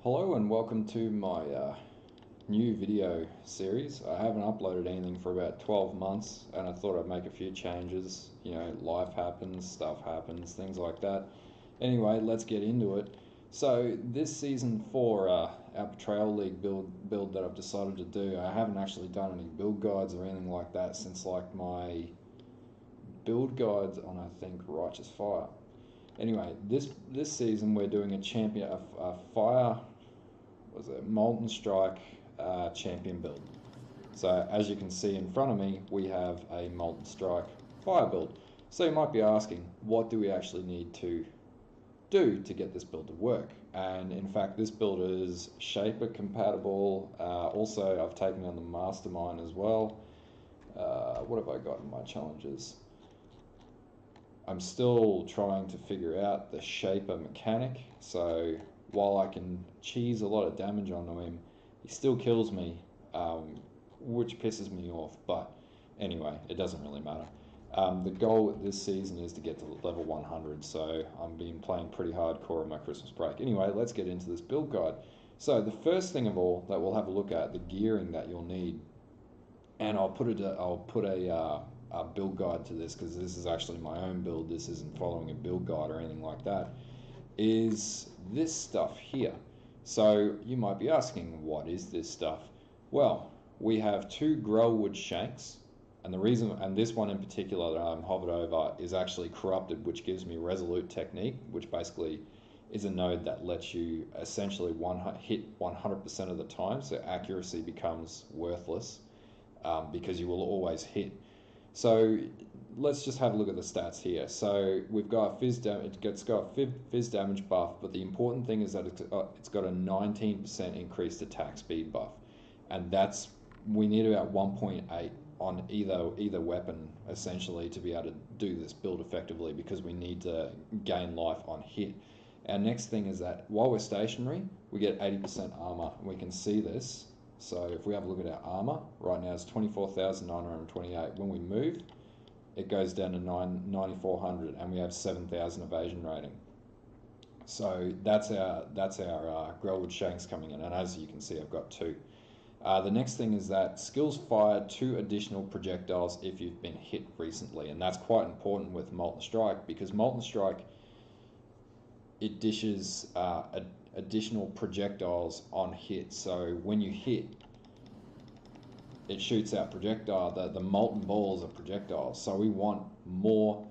Hello and welcome to my new video series. I haven't uploaded anything for about 12 months and I thought I'd make a few changes. You know, life happens, stuff happens, things like that. Anyway, let's get into it. So this season for our Betrayal League build that I've decided to do, I haven't actually done any build guides or anything like that since like my build guides on, I think, Righteous Fire. Anyway, this season we're doing a fire, was it Molten Strike champion build. So as you can see in front of me, we have a Molten Strike fire build. So you might be asking, what do we actually need to do to get this build to work? And in fact, this build is Shaper compatible. Also, I've taken on the Mastermind as well. What have I got in my challenges? I'm still trying to figure out the Shaper mechanic, so while I can cheese a lot of damage onto him, he still kills me, which pisses me off, but anyway, it doesn't really matter. The goal this season is to get to level 100, so I've been playing pretty hardcore on my Christmas break. Anyway, let's get into this build guide. So the first thing of all that we'll have a look at, the gearing that you'll need, and I'll put a build guide to this because this is actually my own build. This isn't following a build guide or anything like that. Is this stuff here. So you might be asking, what is this stuff? Well, we have two Grellwood shanks, and the reason, and this one in particular that I'm hovered over is actually corrupted, which gives me resolute technique, which basically is a node that lets you essentially hit 100% of the time, so accuracy becomes worthless because you will always hit. So let's just have a look at the stats here. So we've got fizz damage. It's got a fizz damage buff, but the important thing is that it's got a 19% increased attack speed buff, and we need about 1.8 on either weapon essentially to be able to do this build effectively, because we need to gain life on hit. Our next thing is that while we're stationary, we get 80% armor, and we can see this. So if we have a look at our armor, right now it's 24,928. When we move, it goes down to 9,400, and we have 7,000 evasion rating. So that's our Grellwood Shanks coming in, and as you can see, I've got two. The next thing is that skills fire 2 additional projectiles if you've been hit recently, and that's quite important with Molten Strike, because Molten Strike, it dishes additional projectiles on hit. So when you hit, it shoots out projectile. The molten balls are projectiles. So we want more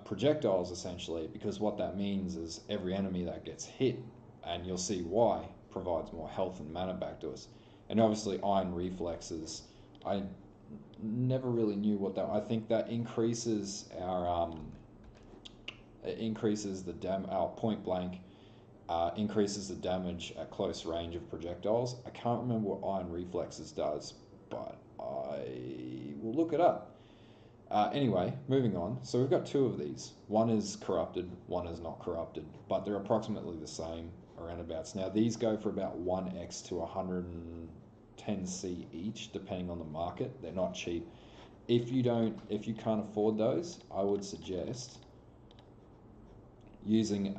projectiles essentially, because what that means is every enemy that gets hit, and you'll see why, provides more health and mana back to us. And obviously Iron Reflexes, I never really knew what that. I think that increases our our point blank, increases the damage at close range of projectiles. I can't remember what Iron Reflexes does, but I will look it up. Anyway, moving on. So we've got two of these. One is corrupted, one is not corrupted, but they're approximately the same roundabouts. Now these go for about 1x to 110c each, depending on the market. They're not cheap. If you can't afford those, I would suggest using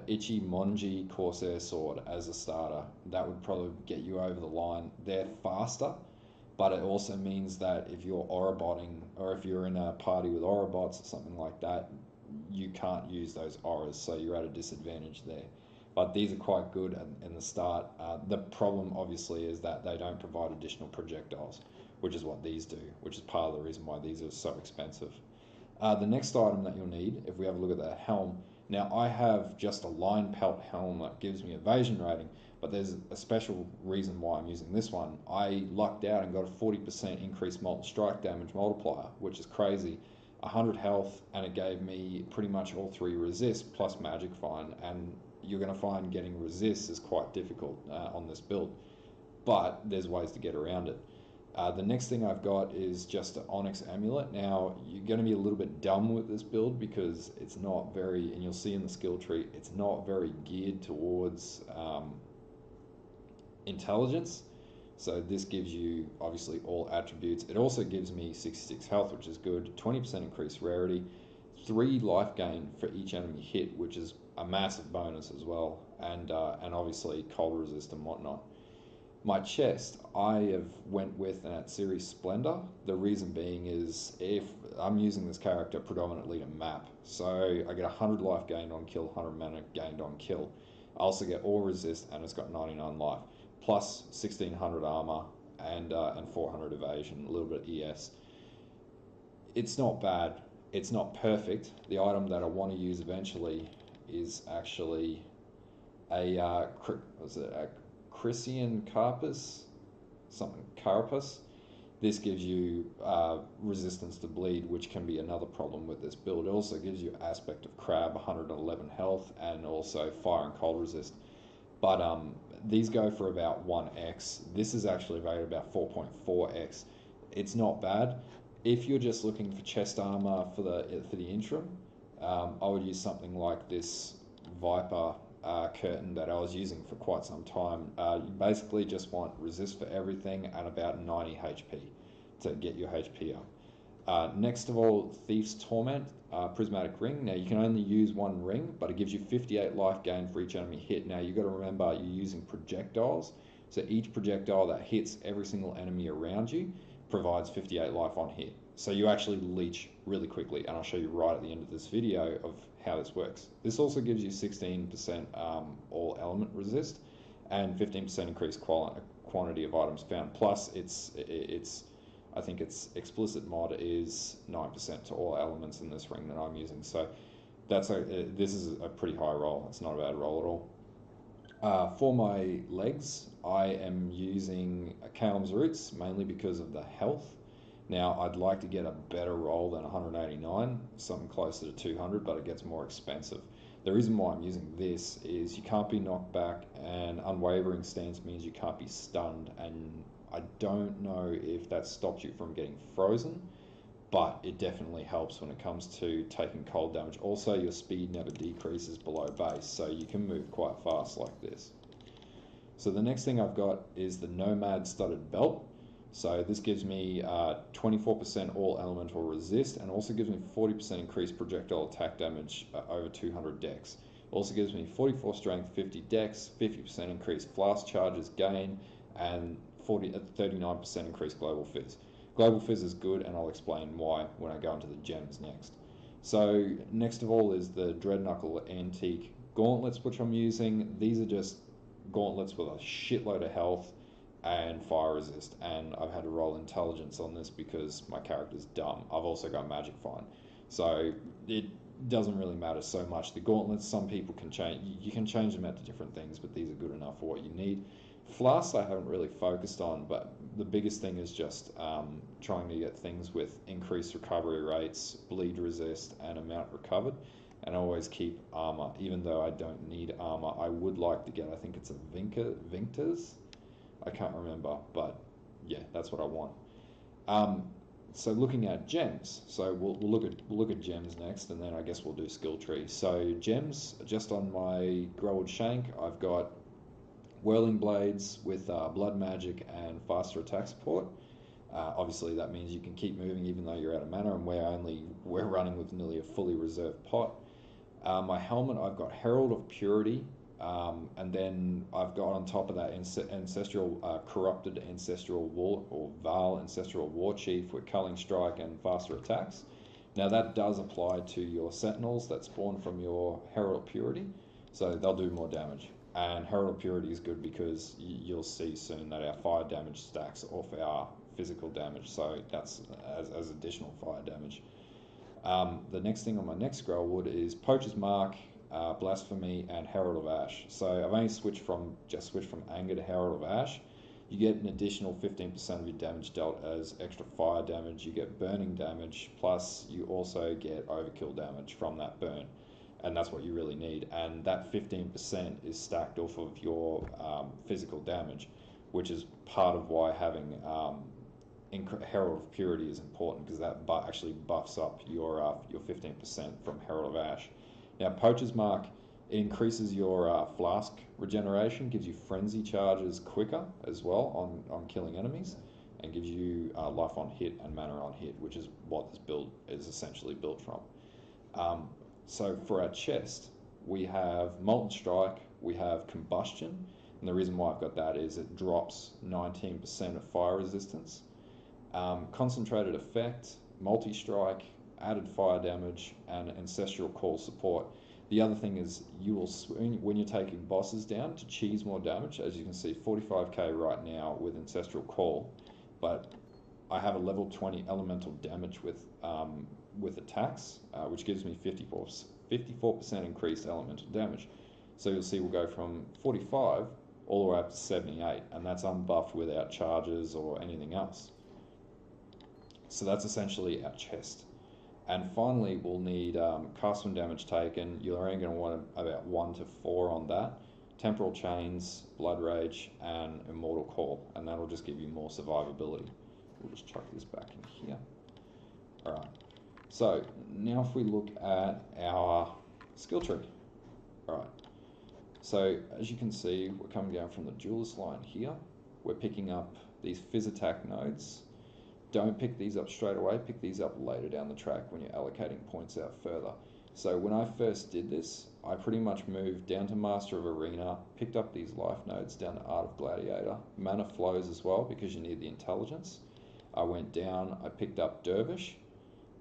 Ichimonji Corsair Sword as a starter. That would probably get you over the line. They're faster, but it also means that if you're aurabotting, or if you're in a party with aurabots or something like that, you can't use those auras, so you're at a disadvantage there. But these are quite good in the start. The problem obviously is that they don't provide additional projectiles, which is what these do, which is part of the reason why these are so expensive. The next item that you'll need, if we have a look at the helm, now I have just a line pelt helm that gives me evasion rating, but there's a special reason why I'm using this one. I lucked out and got a 40% increased Molten Strike damage multiplier, which is crazy. 100 health, and it gave me pretty much all 3 resist plus magic find, and you're going to find getting resist is quite difficult on this build, but there's ways to get around it. The next thing I've got is just an Onyx Amulet. Now, you're going to be a little bit dumb with this build because it's not very, and you'll see in the skill tree, it's not very geared towards intelligence. So this gives you obviously all attributes. It also gives me 66 health, which is good, 20% increased rarity. 3 life gain for each enemy hit, which is a massive bonus as well, and obviously cold resist and whatnot. My chest, I have went with an Series Splendor. The reason being is if I'm using this character predominantly to map, so I get 100 life gained on kill, 100 mana gained on kill. I also get all resist, and it's got 99 life, plus 1600 armor and 400 evasion, a little bit of ES. It's not bad. It's not perfect. The item that I want to use eventually is actually a Chrysian Carpus, something Carapace. This gives you resistance to bleed, which can be another problem with this build. It also gives you aspect of crab, 111 health, and also fire and cold resist. But these go for about 1x. This is actually rated about 4.4x. It's not bad. If you're just looking for chest armor for the interim, I would use something like this Viper curtain that I was using for quite some time. You basically just want resist for everything and about 90 HP to get your HP up. Next of all, Thief's Torment, Prismatic Ring. Now you can only use one ring, but it gives you 58 life gain for each enemy hit. Now you've got to remember you're using projectiles, so each projectile that hits every single enemy around you provides 58 life on hit. So you actually leech really quickly, and I'll show you right at the end of this video of how this works. This also gives you 16% all element resist and 15% increased quantity of items found. Plus, I think its explicit mod is 9% to all elements in this ring that I'm using. So this is a pretty high roll. It's not a bad roll at all. For my legs, I am using Kalim's Roots, mainly because of the health. Now, I'd like to get a better roll than 189, something closer to 200, but it gets more expensive. The reason why I'm using this is you can't be knocked back, and unwavering stance means you can't be stunned, and I don't know if that stops you from getting frozen, but it definitely helps when it comes to taking cold damage. Also, your speed never decreases below base, so you can move quite fast like this. So the next thing I've got is the Nomad Studded Belt. So this gives me 24% all elemental resist, and also gives me 40% increased projectile attack damage over 200 dex. Also gives me 44 strength, 50 dex, 50% increased flask charges gain, and 39% increased global fizz. Global fizz is good, and I'll explain why when I go into the gems next. So next of all is the Dreadknuckle Antique Gauntlets, which I'm using. These are just gauntlets with a shitload of health and fire resist, and I've had to roll intelligence on this because my character's dumb. I've also got magic find, so it doesn't really matter so much. The gauntlets, some people can change, you can change them out to different things, but these are good enough for what you need. Flasks I haven't really focused on, but the biggest thing is just trying to get things with increased recovery rates, bleed resist, and amount recovered. And I always keep armor, even though I don't need armor. I would like to get, I think it's a Vinctors, I can't remember, but yeah, that's what I want. So looking at gems, so we'll look at gems next, and then I guess we'll do skill tree. So gems, just on my Growled Shank, I've got Whirling Blades with blood magic and faster attack support. Obviously that means you can keep moving even though you're out of mana, and we're running with nearly a fully reserved pot. My helmet, I've got Herald of Purity, and then I've got on top of that ancestral corrupted ancestral war, or Val ancestral war chief with culling strike and faster attacks. Now that does apply to your sentinels that spawn from your Herald of Purity, so they'll do more damage. And Herald of Purity is good because you'll see soon that our fire damage stacks off our physical damage, so that's as additional fire damage. The next thing on my next Growlwood is Poacher's Mark, Blasphemy, and Herald of Ash. So I've only switched from Anger to Herald of Ash. You get an additional 15% of your damage dealt as extra fire damage. You get burning damage, plus you also get overkill damage from that burn, and that's what you really need. And that 15% is stacked off of your physical damage, which is part of why having Herald of Purity is important, because that actually buffs up your 15% from Herald of Ash. Now, Poacher's Mark, it increases your flask regeneration, gives you frenzy charges quicker as well on killing enemies, and gives you life on hit and mana on hit, which is what this build is essentially built from. Um, so for our chest, we have Molten Strike, we have Combustion, and the reason why I've got that is it drops 19% of fire resistance. Concentrated Effect, Multi-Strike, added fire damage, and Ancestral Call support. The other thing is you will swing when you're taking bosses down to cheese more damage. As you can see, 45k right now with Ancestral Call, but I have a level 20 elemental damage with attacks, which gives me 54% increased elemental damage. So you'll see we'll go from 45 all the way up to 78, and that's unbuffed without charges or anything else. So that's essentially our chest. And finally, we'll need cast when damage taken. You're only going to want about 1 to 4 on that. Temporal Chains, Blood Rage, and Immortal Call, and that'll just give you more survivability. We'll just chuck this back in here. Alright, so now if we look at our skill tree. Alright, so as you can see, we're coming down from the duelist line here. We're picking up these Fizz attack nodes. Don't pick these up straight away, pick these up later down the track when you're allocating points out further. So when I first did this, I pretty much moved down to Master of Arena, picked up these life nodes down to Art of Gladiator, Mana Flows as well because you need the intelligence. I went down, I picked up Dervish,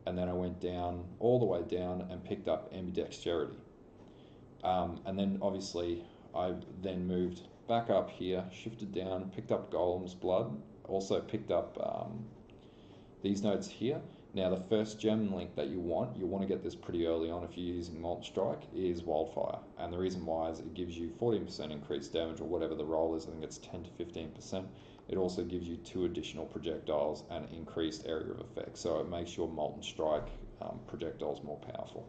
and then I went down, all the way down, and picked up Ambidexterity. And then obviously I then moved back up here, shifted down, picked up Golem's Blood, also picked up these nodes here. Now the first gem link that you want to get this pretty early on if you're using Molten Strike, is Wildfire. And the reason why is it gives you 14% increased damage, or whatever the roll is, I think it's 10 to 15%. It also gives you 2 additional projectiles and increased area of effect, so it makes your Molten Strike projectiles more powerful.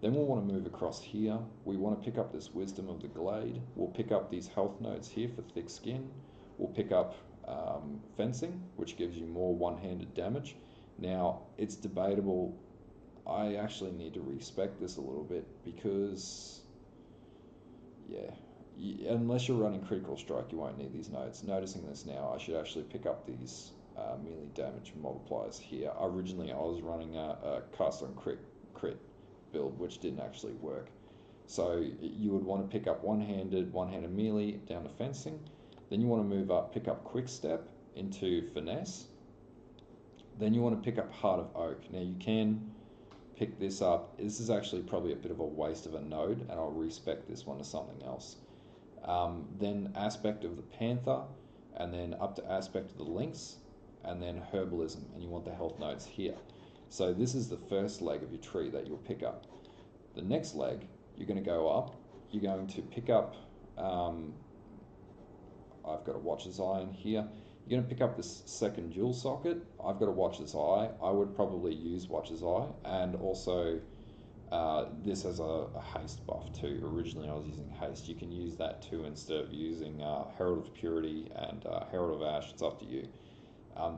Then we'll want to move across here. We want to pick up this Wisdom of the Glade. We'll pick up these health nodes here for Thick Skin. We'll pick up Fencing, which gives you more one-handed damage. Now, it's debatable. I actually need to respec this a little bit because, yeah, unless you're running Critical Strike, you won't need these nodes. Noticing this now, I should actually pick up these melee damage multipliers here. Originally, I was running a cast on crit build, which didn't actually work. So you would want to pick up one-handed melee down to Fencing. Then you want to move up, pick up Quick Step into Finesse. Then you want to pick up Heart of Oak. Now you can pick this up. This is actually probably a bit of a waste of a node, and I'll respec this one to something else. Then Aspect of the Panther, and then up to Aspect of the Lynx, and then Herbalism, and you want the health nodes here. So this is the first leg of your tree that you'll pick up. The next leg, you're going to go up. You're going to pick up, I've got a Watcher's Eye in here. You're going to pick up this second dual socket. I've got a Watcher's Eye. I would probably use Watcher's Eye, and also this has a haste buff too. Originally I was using haste. You can use that too instead of using Herald of Purity and Herald of Ash. It's up to you.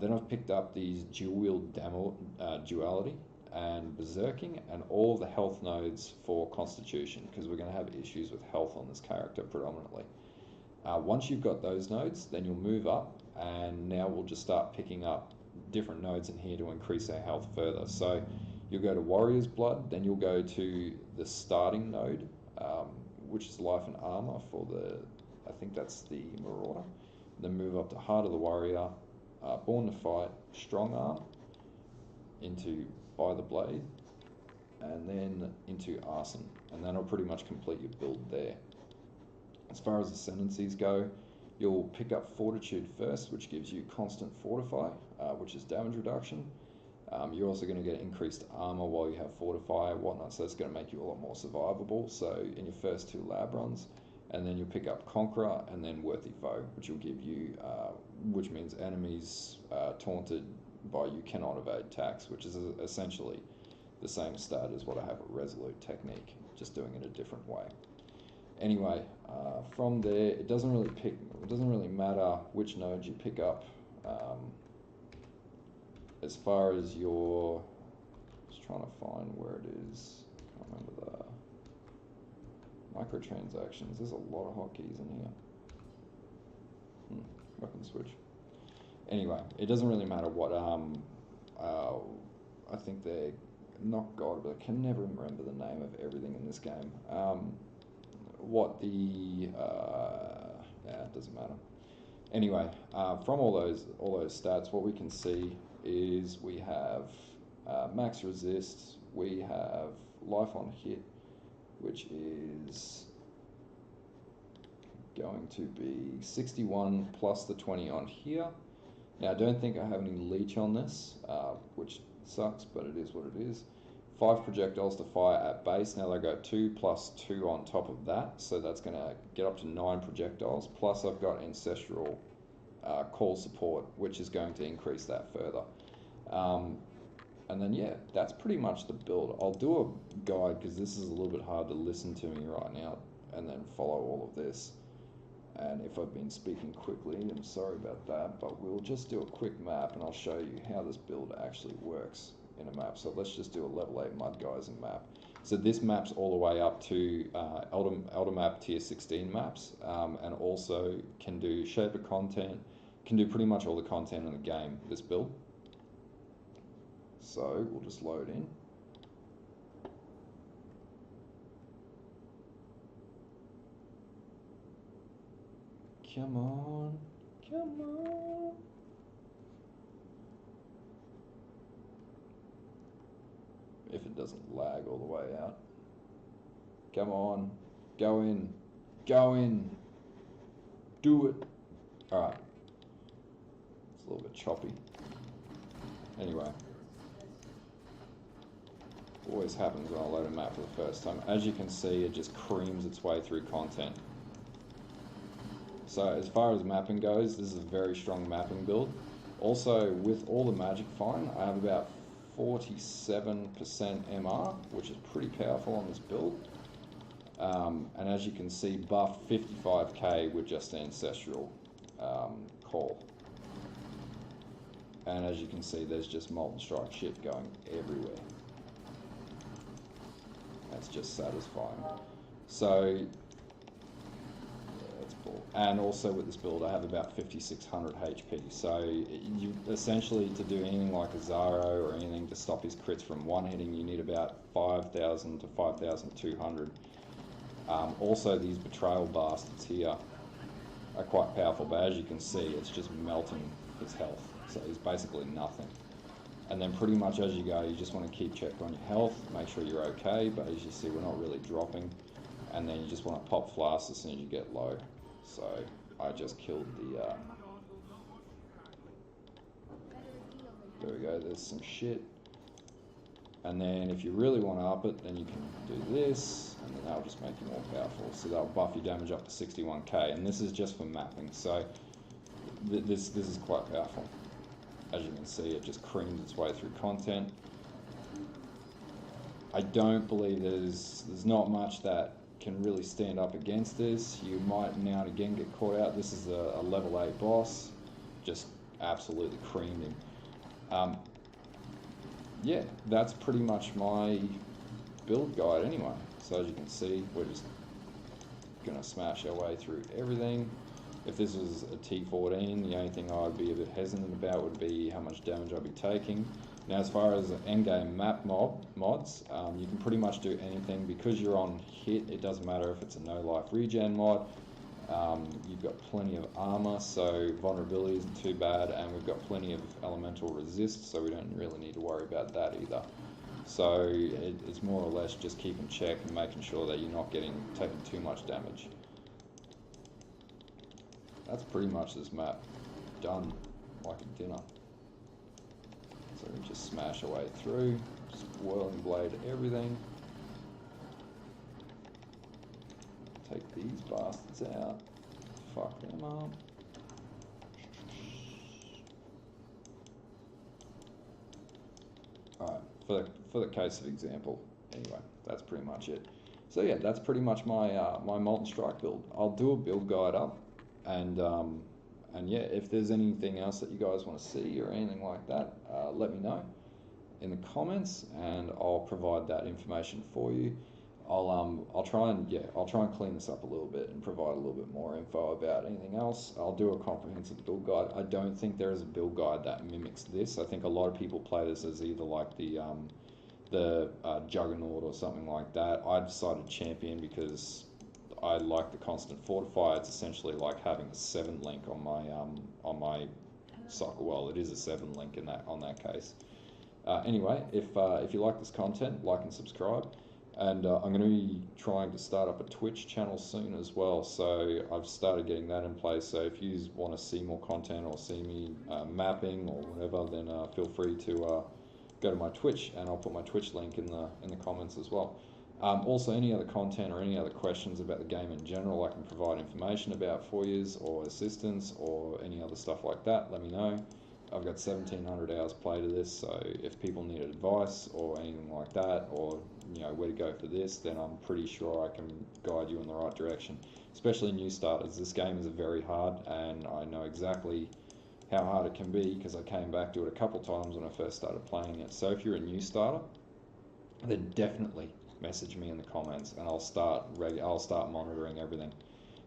Then I've picked up these dual wield duality and berserking, and all of the health nodes for Constitution, because we're going to have issues with health on this character predominantly. Once you've got those nodes, then you'll move up, and now we'll just start picking up different nodes in here to increase our health further. So you'll go to Warrior's Blood, then you'll go to the starting node, which is Life and Armor for the, I think that's the Marauder. Then move up to Heart of the Warrior, Born to Fight, Strong Arm, into By the Blade, and then into Arson. And that'll pretty much complete your build there. As far as ascendancies go, you'll pick up Fortitude first, which gives you constant Fortify, which is damage reduction. You're also going to get increased armor while you have Fortify and whatnot, so that's going to make you a lot more survivable. So in your first 2 lab runs, and then you'll pick up Conqueror and then Worthy Foe, which will give you, which means enemies taunted by you cannot evade attacks, which is essentially the same stat as what I have at Resolute Technique, just doing it a different way. Anyway, from there, it doesn't really matter which node you pick up. As far as your, just trying to find where it is. I can't remember the microtransactions. There's a lot of hotkeys in here. Weapon switch. Anyway, it doesn't really matter what. I think they're not God, but I can never remember the name of everything in this game. What the yeah, it doesn't matter. Anyway, from all those stats, what we can see is we have max resist, we have life on hit, which is going to be 61 plus the 20 on here. Now I don't think I have any leech on this, which sucks, but it is what it is. 5 projectiles to fire at base. Now they go 2 plus 2 on top of that, so that's going to get up to 9 projectiles. Plus I've got ancestral call support, which is going to increase that further. And then yeah, that's pretty much the build. I'll do a guide because this is a little bit hard to listen to me right now and then follow all of this. And if I've been speaking quickly, I'm sorry about that, but we'll just do a quick map and I'll show you how this build actually works in a map. So let's just do a level 8 Mud Geyser map. So this map's all the way up to Elder Map Tier 16 maps, and also can do shaper content, can do pretty much all the content in the game, this build. So we'll just load in. Come on, come on. If it doesn't lag all the way out. Come on, go in, go in, do it. Alright, it's a little bit choppy. Anyway, always happens when I load a map for the first time. As you can see, it just creams its way through content. So as far as mapping goes, this is a very strong mapping build. Also, with all the magic find, I have about 47% MR, which is pretty powerful on this build. And as you can see, buff 55k with just ancestral call. And as you can see, there's just Molten Strike shit going everywhere. That's just satisfying. So, that's cool. And also with this build, I have about 5600 HP. So, you essentially, to do anything like a Zaro or anything to stop his crits from one-hitting, you need about 5000 to 5200. Also, these Betrayal bastards here are quite powerful, but as you can see, it's just melting his health. So he's basically nothing. And then pretty much as you go, you just want to keep check on your health, make sure you're okay, but as you see, we're not really dropping. And then you just want to pop flasks as soon as you get low. So I just killed the... there we go, there's some shit. And then if you really want to up it, then you can do this, and then that'll just make you more powerful. So that'll buff your damage up to 61k, and this is just for mapping. So this is quite powerful. As you can see, it just creams its way through content. I don't believe there's not much that can really stand up against this. You might now and again get caught out. This is a level 8 boss, just absolutely creamed him. Yeah, that's pretty much my build guide anyway. So as you can see, we're just gonna smash our way through everything. If this was a T14, the only thing I'd be a bit hesitant about would be how much damage I'd be taking. Now as far as endgame map mods, you can pretty much do anything. Because you're on hit, it doesn't matter if it's a no life regen mod. You've got plenty of armor, so vulnerability isn't too bad, and we've got plenty of elemental resist, so we don't really need to worry about that either. So it's more or less just keeping check and making sure that you're not taking too much damage. That's pretty much this map done like a dinner. So we just smash our way through, just whirling blade everything. Take these bastards out. Fuck them up. Alright, for the case of example, anyway, that's pretty much it. So yeah, that's pretty much my my Molten Strike build. I'll do a build guide up, and yeah, if there's anything else that you guys want to see or anything like that, let me know in the comments, and I'll provide that information for you. I'll try and clean this up a little bit and provide a little bit more info about anything else. I'll do a comprehensive build guide. I don't think there is a build guide that mimics this. I think a lot of people play this as either like the the Juggernaut or something like that. I decided Champion because I like the constant fortify. It's essentially like having a 7 link on my soccer. Well, it is a 7 link in that on that case. Anyway, if you like this content, like and subscribe. And I'm going to be trying to start up a Twitch channel soon as well. So I've started getting that in place. So if you want to see more content or see me mapping or whatever, then feel free to go to my Twitch, and I'll put my Twitch link in the comments as well. Also, any other content or any other questions about the game in general, I can provide information about for you, or assistance, or any other stuff like that. Let me know. I've got 1,700 hours played of this, so if people need advice or anything like that, or where to go for this, then I'm pretty sure I can guide you in the right direction. Especially new starters. This game is very hard, and I know exactly how hard it can be because I came back to it a couple times when I first started playing it. So if you're a new starter, then definitely message me in the comments, and I'll start monitoring everything.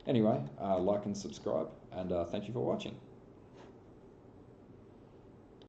Anyway, like and subscribe, and thank you for watching.